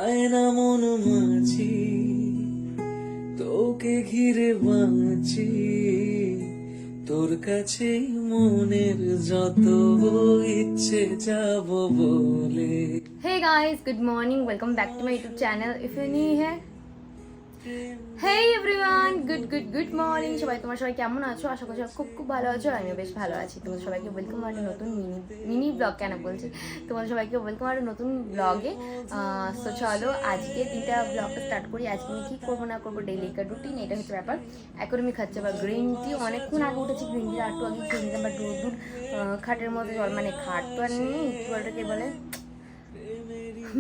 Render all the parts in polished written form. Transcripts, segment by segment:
আয়না মন মাঝি তোকে ঘিরে বাঁচি তোর কাছে মনের যত ইচ্ছে যাব বলে। Hey guys, good morning. Welcome back to my YouTube channel. If you're new here, hey everyone, good morning. সবাই তোমার সবাই কেমন আছো? আশা করি খুব ভালো আছো। আমিও বেশ ভালো আছি। তোমাদের সবাইকে ওয়েলকাম আমার নতুন মিনি ব্লগ কেন বলছি, তোমাদের সবাইকে ওয়েলকাম আমার নতুন ব্লগে। সো চলো আজকে তিনটা ব্লগটা স্টার্ট করি। আজকে আমি কী করবো না করবো ডেইলি একটা রুটিন, এটা হচ্ছে ব্যাপার। এখন আমি খাচ্ছি আবার গ্রিন টি। অনেকক্ষণ আগে উঠেছি, গ্রিন টি একটু আগে খেয়ে নিতাম, বাট রোদ্দুর খাটের মধ্যে জল, মানে খাট তো আর নেই, জলটাকে বলে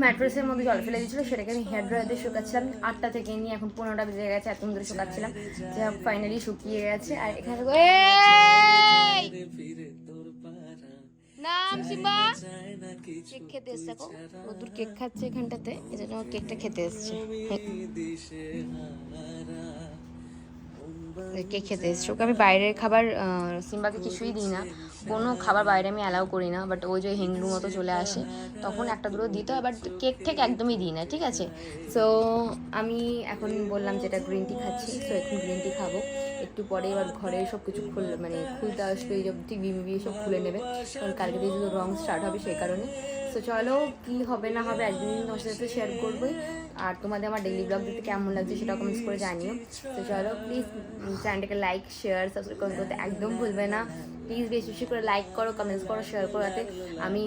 ম্যাট্রেসের মধ্যে জল ফেলে দিয়েছিল, সেটাকে আমি হেয়ার ড্রায়ার দিয়ে শুকাচ্ছিলাম 8টা থেকে নিয়ে এখন 15টা বেজে গেছে, এতক্ষণ ধরে শুকাচ্ছিলাম, যা ফাইনালি শুকিয়ে গেছে। আর এখানে দেখো নাম সিম্বা কেক খেতে এসছে, দেখো ওদূর কেক খাচ্ছে এখানটাতে, এজন্য কেকটা খেতে এসছে। কেক খেতে এসছে। ওকে আমি বাইরের খাবার সিম্বাকে কিছুই দিই না, কোনো খাবার বাইরে আমি অ্যালাউ করি না, বাট ওই যে হিংড়ু মতো চলে আসে তখন একটা দুটো দিতে হয়, বাট কেক ঠেক একদমই দিই না, ঠিক আছে। সো আমি এখন বললাম যেটা গ্রিন টি খাচ্ছি, সো এখন গ্রিন টি খাবো একটু পরে। এবার ঘরে সব কিছু খুলতে আসবে, এই সব টিভি মিভি সব খুলে নেবে, কারণ কালকে দিয়ে যদি রং স্টার্ট হবে সেই কারণে। সো চলো কী হবে না হবে একদিন তোমার সাথে শেয়ার করবোই। আর তোমাদের আমার ডেইলি ব্লগ দেখতে কেমন লাগছে সেটা কমেন্টস করে জানিও। তো চলো প্লিজ চ্যানেলটাকে লাইক শেয়ার সাবস্ক্রাইব করতে একদম ভুলবে না। প্লিজ বেশি বেশি করে লাইক করো, কমেন্টস করো, শেয়ার করো, যাতে আমি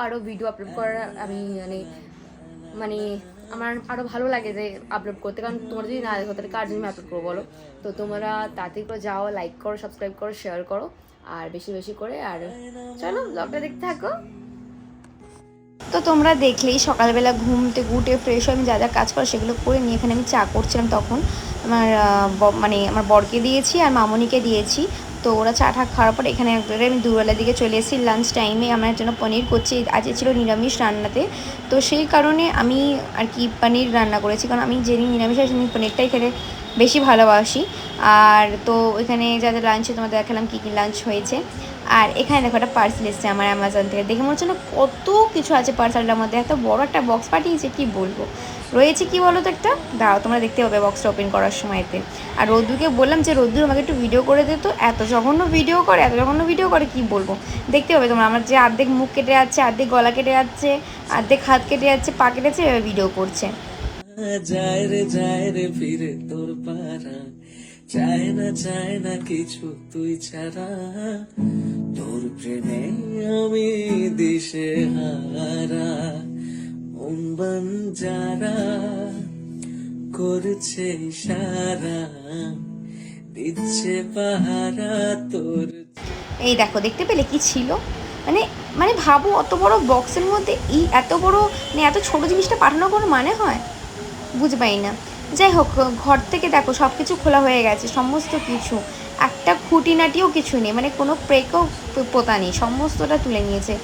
আরও ভিডিও আপলোড করার আমি মানে আমার আরও ভালো লাগে যে আপলোড করতে, কারণ তোমরা যদি না দেখো তাহলে কার জন্য আপলোড করবো বলো। তো তোমরা তাড়াতাড়ি করে যাও, লাইক করো, সাবস্ক্রাইব করো, শেয়ার করো আর বেশি বেশি করে। আর চলো ব্লগটা দেখতে থাকো। তো তোমরা দেখলেই সকালবেলা ঘুম থেকে উঠে ফ্রেশ হয়ে আমি যা যা কাজ করো সেগুলো করে নিয়ে এখানে আমি চা করছিলাম। তখন আমার বরকে দিয়েছি আর মামনিকে দিয়েছি। তো ওরা চা ঠা খাওয়ার পর এখানে একবারে আমি দুবেলার দিকে চলে এসেছি লাঞ্চ টাইমে। আমার জন্য পনির করছি, আজকে ছিল নিরামিষ রান্নাতে, তো সেই কারণে আমি আর কি পনির রান্না করেছি, কারণ আমি যেদিন নিরামিষ হয় সেদিন পনিরটাই খেতে বেশি ভালোবাসি। আর তো এখানে যাদের লাঞ্চে তোমাদের দেখালাম কী কী লাঞ্চ হয়েছে। আর এখানে দেখো একটা পার্সেল এসছে আমার অ্যামাজন থেকে, দেখে মনে হচ্ছে না কত কিছু আছে পার্সেলটার মধ্যে, এত বড় একটা বক্স পাঠিয়েছে, কি বলবো রয়েছে কি বলো তো একটা, দাঁড়াও তোমরা দেখতে পাবে বক্সটা ওপেন করার সময়তে। আর রোদ্দুরকে বললাম যে রোদ্দুর আমাকে একটু ভিডিও করে দিত, এত জঘন্য ভিডিও করে কি বলবো, দেখতে পাবে তোমরা আমার যে অর্ধেক মুখ কেটে যাচ্ছে, অর্ধেক গলা কেটে যাচ্ছে, অর্ধেক হাত কেটে যাচ্ছে, পা কেটেছে, এভাবে ভিডিও করছে। যায় রে ফিরে তোর পারা, চায় না কিছু তুই ছাড়া, তোর প্রেমে আমি দিশে হারা, মন যারা করছে ইশারা, দিচ্ছে পাহারা তোর। এই দেখো দেখতে পেলে কি ছিল, মানে মানে ভাবো অত বড় বক্সের মধ্যে এই এত বড়, মানে এত ছোট জিনিসটা পাঠানোর কোনো মানে হয়, বুঝতে পারি না। যাই হোক, ঘর থেকে দেখো সব কিছু খোলা হয়ে গেছে, সমস্ত কিছু, একটা খুঁটিনাটিও কিছু নেই, মানে কোনো প্রেকও পোতা নেই, সমস্তটা তুলে নিয়েছে,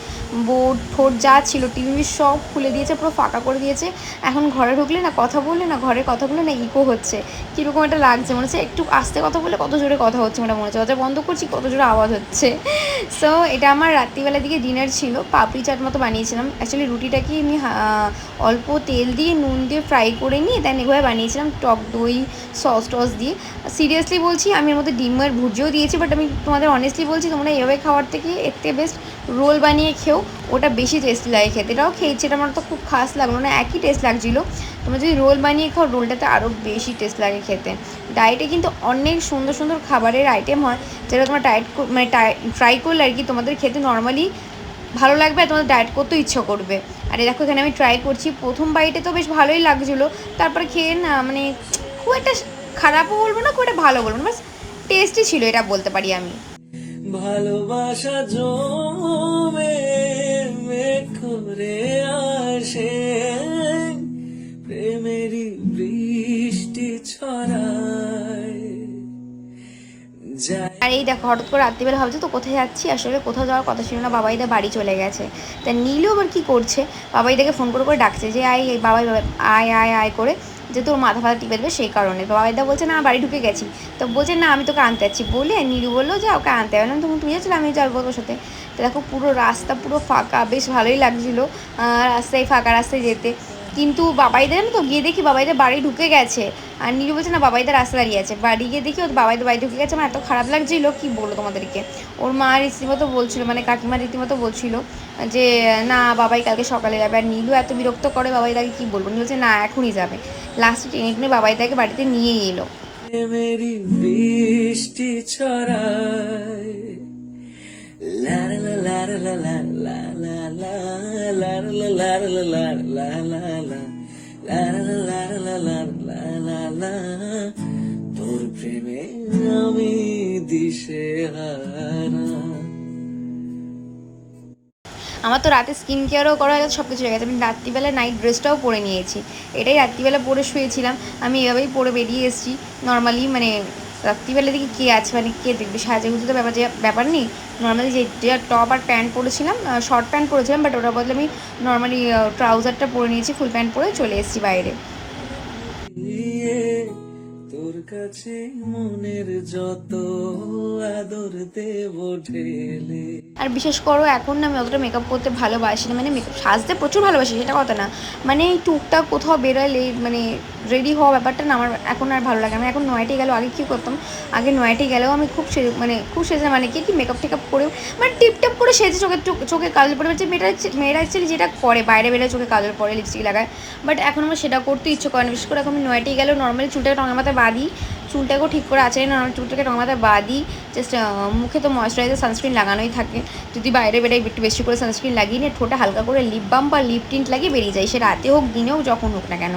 বোর্ড ঠোঁট যা ছিল টিভি সব খুলে দিয়েছে, পুরো ফাঁকা করে দিয়েছে। এখন ঘরে ঢুকলে না কথা বললে না, ঘরের কথাগুলো না ইকো হচ্ছে, কীরকম একটা লাগছে, মনে হচ্ছে একটু আস্তে কথা বললে কত জোরে কথা হচ্ছে, মনে হচ্ছে দরজা বন্ধ করছি কত জোরে আওয়াজ হচ্ছে। সো এটা আমার রাত্রিবেলার দিকে ডিনার ছিল, পাপড়ি চাট মতো বানিয়েছিলাম। অ্যাকচুয়ালি রুটিটাকে আমি অল্প তেল দিয়ে নুন দিয়ে ফ্রাই করে নিয়ে দেন এভাবে বানিয়েছিলাম, টক দই সস টস দিয়ে। সিরিয়াসলি বলছি, আমি এর মধ্যে ডিমের ভুজিও দিয়েছি, বাট আমি তোমাদের অনেস্টলি বলছি তোমরা এভাবে খাওয়ার থেকে এর থেকে বেস্ট রোল বানিয়ে খেও, ওটা বেশি টেস্টি লাগে খেতে। এটাও খেয়েছি, এটা আমার তো খুব খাস লাগলো না, একই টেস্ট লাগছিলো। তোমরা যদি রোল বানিয়ে খাও, রোলটাতে আরও বেশি টেস্ট লাগে খেতে। ডায়েটে কিন্তু অনেক সুন্দর সুন্দর খাবারের আইটেম হয়, যেটা তোমার ট্রাই করলে আর কি তোমাদের খেতে নর্মালি ভালো লাগবে আর তোমাদের ডায়েট করতেও ইচ্ছা করবে। আর দেখো এখানে আমি ট্রাই করছি, প্রথম বাইটে তো বেশ ভালোই লাগছিলো, তারপরে খেয়ে না মানে খুব একটা খারাপও বলবো না, খুব একটা ভালো বলবো না, বাস টেস্টি ছিল এটা বলতে পারি আমি। ভালোবাসা জমে করে আসে, প্রেমেরই বৃষ্টি ছড়ায়। আর এই দেখো হঠাৎ করে রাত্রিবেলা ভাবছি তো কোথায় যাচ্ছি, আসলে কোথাও যাওয়ার কথা ছিল না, বাবাইদা বাড়ি চলে গেছে। তা নীলও আবার কী করছে, বাবাইদাকে ফোন করে ডাকছে যে আয় বাবাই আয় আয় আয় করে, যে তোর মাথা ফাথা টিপে দেবে সেই কারণে। বাবাইদা বলছে না বাড়ি ঢুকে গেছি, তো বলছে না আমি তোকে আনতে যাচ্ছি বলে নীলু বললো যে ওকে আনতে হবে না, তুমি যাচ্ছিলে আমি যাবো তোর সাথে। তো দেখো পুরো রাস্তা পুরো ফাঁকা, বেশ ভালোই লাগছিলো রাস্তায়, ফাঁকা রাস্তায় যেতে। কিন্তু বাবাইদের তো গিয়ে দেখি বাবাইদের বাড়ি ঢুকে গেছে, আর নীলু বলছে না বাবাইদের রাস্তা দাঁড়িয়ে আছে। বাড়ি গিয়ে দেখি ওর বাবাইদের বাড়ি ঢুকে গেছে। আমার এত খারাপ লাগছিলো কি বলবো তোমাদেরকে। ওর মা রীতিমতো বলছিল, মানে কাকিমা রীতিমতো বলছিল যে না বাবাই কালকে সকালে যাবে। আর নীলু এত বিরক্ত করে বাবাইদাকে কি বলবো, নীলু বলছে না এখনই যাবে। লাস্টে টেনে টেনে বাবাইদাকে বাড়িতে নিয়েই এলো। মেরি বৃষ্টি ছড়ায় লা লা লা লা লা লা লা লা লা লা লা লা লা লা লা লা লা তোর প্রেমে আমি দিশেহারা। আমার তো রাতে স্কিন কেয়ারও করা হয়ে গেছে, সব কিছু হয়ে গেছে। আমি রাত্রিবেলা নাইট ড্রেসটাও পরে নিয়েছি, এটাই রাত্রিবেলা পরে শুয়েছিলাম। আমি এভাবেই পরে বেরিয়ে এসেছি নর্মালি, মানে রাত্রিবেলা দেখি কে আছে, মানে কে দেখবে, সাজাগুজি তো ব্যাপার নেই। নর্মালি যে টপ আর প্যান্ট পরেছিলাম, শর্ট প্যান্ট পরেছিলাম, বাট ওটার বদলে আমি নর্মালি ট্রাউজারটা পরে নিয়েছি, ফুল প্যান্ট পরে চলে এসেছি বাইরে। তোর কাছে মনের যত আদর দেব ঢেলে। আর বিশেষ করো এখন না আমি অতটা মেকআপ করতে ভালোবাসি না, মানে মেকআপ সাজতে প্রচুর ভালোবাসি সেটা কথা না, মানে এই টুকটাক কোথাও বেরোলে মানে রেডি হওয়া ব্যাপারটা না আমার এখন আর ভালো লাগে না। আমি এখন নয়টি গেলেও, আগে কী করতাম, আগে নয়টি গেলেও আমি খুব সেজে মানে কি মেকআপ টেকআপ করেও মানে টিপটাপ করে সেজে চোখে কাজল পরে, যে মেয়েরা অ্যাকচুয়ালি যেটা করে বাইরে বেরোয় চোখে কাজল পরে লিপস্টিক লাগায়, বাট এখন আমার সেটা করতে ইচ্ছে করে না। বিশেষ করে এখন আমি নয়টি গেলেও নর্মালি চুলটাকে টঙা মাথায় বাঁধি, চুলটাকেও ঠিক করে আছে নর্মাল চুলটাকে টঙা মাথায় বাঁধি, জাস্ট মুখে তো ময়েশ্চারাইজার সানস্ক্রিন লাগানোই থাকে। যদি বাইরে বেরোয় একটু বেশি করে সানস্ক্রিন লাগিয়ে নিয়ে ঠোঁটে হালকা করে লিপ বাম বা লিপ টিন্ট লাগিয়ে বেরিয়ে যায়, সে রাতে হোক দিনে হোক যখন হোক না কেন।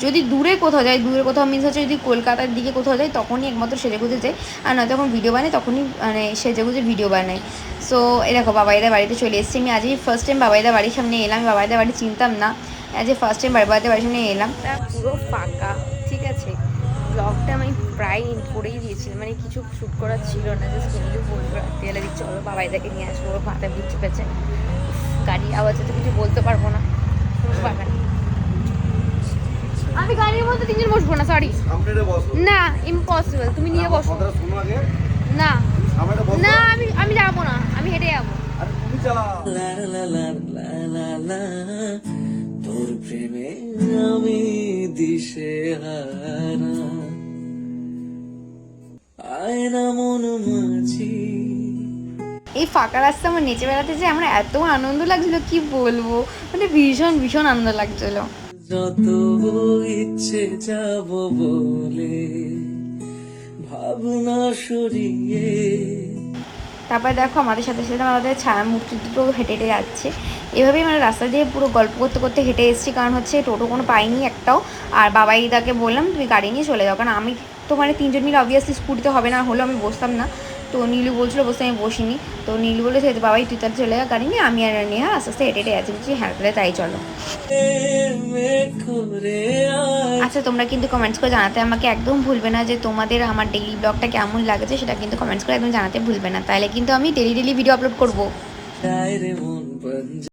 যদি দূরে কোথাও যায়, দূরে কোথাও মিন্স হচ্ছে যদি কলকাতার দিকে কোথাও যায় তখনই একমাত্র সেজেগুজে যায়, আর নয়তো যখন ভিডিও বানায় তখনই মানে সেজেগুজে ভিডিও বানায়। সো এই দেখো বাবাইদার বাড়িতে চলে এসেছি আমি। আজই ফার্স্ট টাইম বাবাইদার বাড়ির সামনে এলাম, আমি বাবাইদার বাড়ি চিনতাম না, আজ ফার্স্ট টাইম বাবাইদার বাড়ির সামনে এলাম। পুরো ফাঁকা, ঠিক আছে। ব্লগটা আমি প্রায় করেই দিয়েছিলাম, মানে কিছু শ্যুট করার ছিল না, জাস্ট কিন্তু বলবো রাত্রিবেলা চলো বাবাইদাকে নিয়ে আসবো, ওর মাথায় বুঝ চেপেছে, গাড়ি আওয়াজে তো কিছু বলতে পারবো না, পারবে না। আমি গাড়ির মধ্যে তিনজন বসবো না, সরি না, ইম্পসিবল, তুমি নিয়ে বসো না না, আমি যাবো না, আমি হেঁটে যাবো। তোর প্রেমে আমি দিশেহারা, আয়না মন মাঝি। এই ফাঁকা রাস্তা আমার নেচে বেড়াতে যে আমার এত আনন্দ লাগছিল কি বলবো, মানে ভীষণ ভীষণ আনন্দ লাগছিল। যত ইচ্ছে যাব বলে ভাবনা সরিয়ে। তারপরে দেখো আমাদের সাথে সাথে আমাদের ছায়া মূর্তি দুটো হেঁটে হেঁটে যাচ্ছে। এভাবেই মানে রাস্তা দিয়ে পুরো গল্প করতে করতে হেঁটে এসেছি, কারণ হচ্ছে টোটো কোনো পাইনি একটাও। আর বাবাইদাকে বললাম তুমি গাড়ি নিয়ে চলে যাও, কারণ আমি তো মানে তিনজন মিলে অবভিয়াসলি স্কুটিতে হবে না, হলেও আমি বসতাম না। তো নীলু বলছিল বসতে, আমি বসিনি। তো নীলু বলেছে বাবাই তুই তার চলে যা গাড়ি নিয়ে, আমি আর নিয়ে আস্তে আস্তে হেঁটে হেঁটে যাচ্ছি। বলছি হ্যাঁ তাহলে তাই চলো। আচ্ছা তোমরা কিন্তু কমেন্টস করে জানাতে আমাকে একদম ভুলবে না যে তোমাদের আমার ডেইলি ব্লগটা কেমন লাগছে, সেটা কিন্তু কমেন্টস করে একদম জানাতে ভুলবে না, তাহলে কিন্তু আমি ডেইলি ভিডিও আপলোড করবো।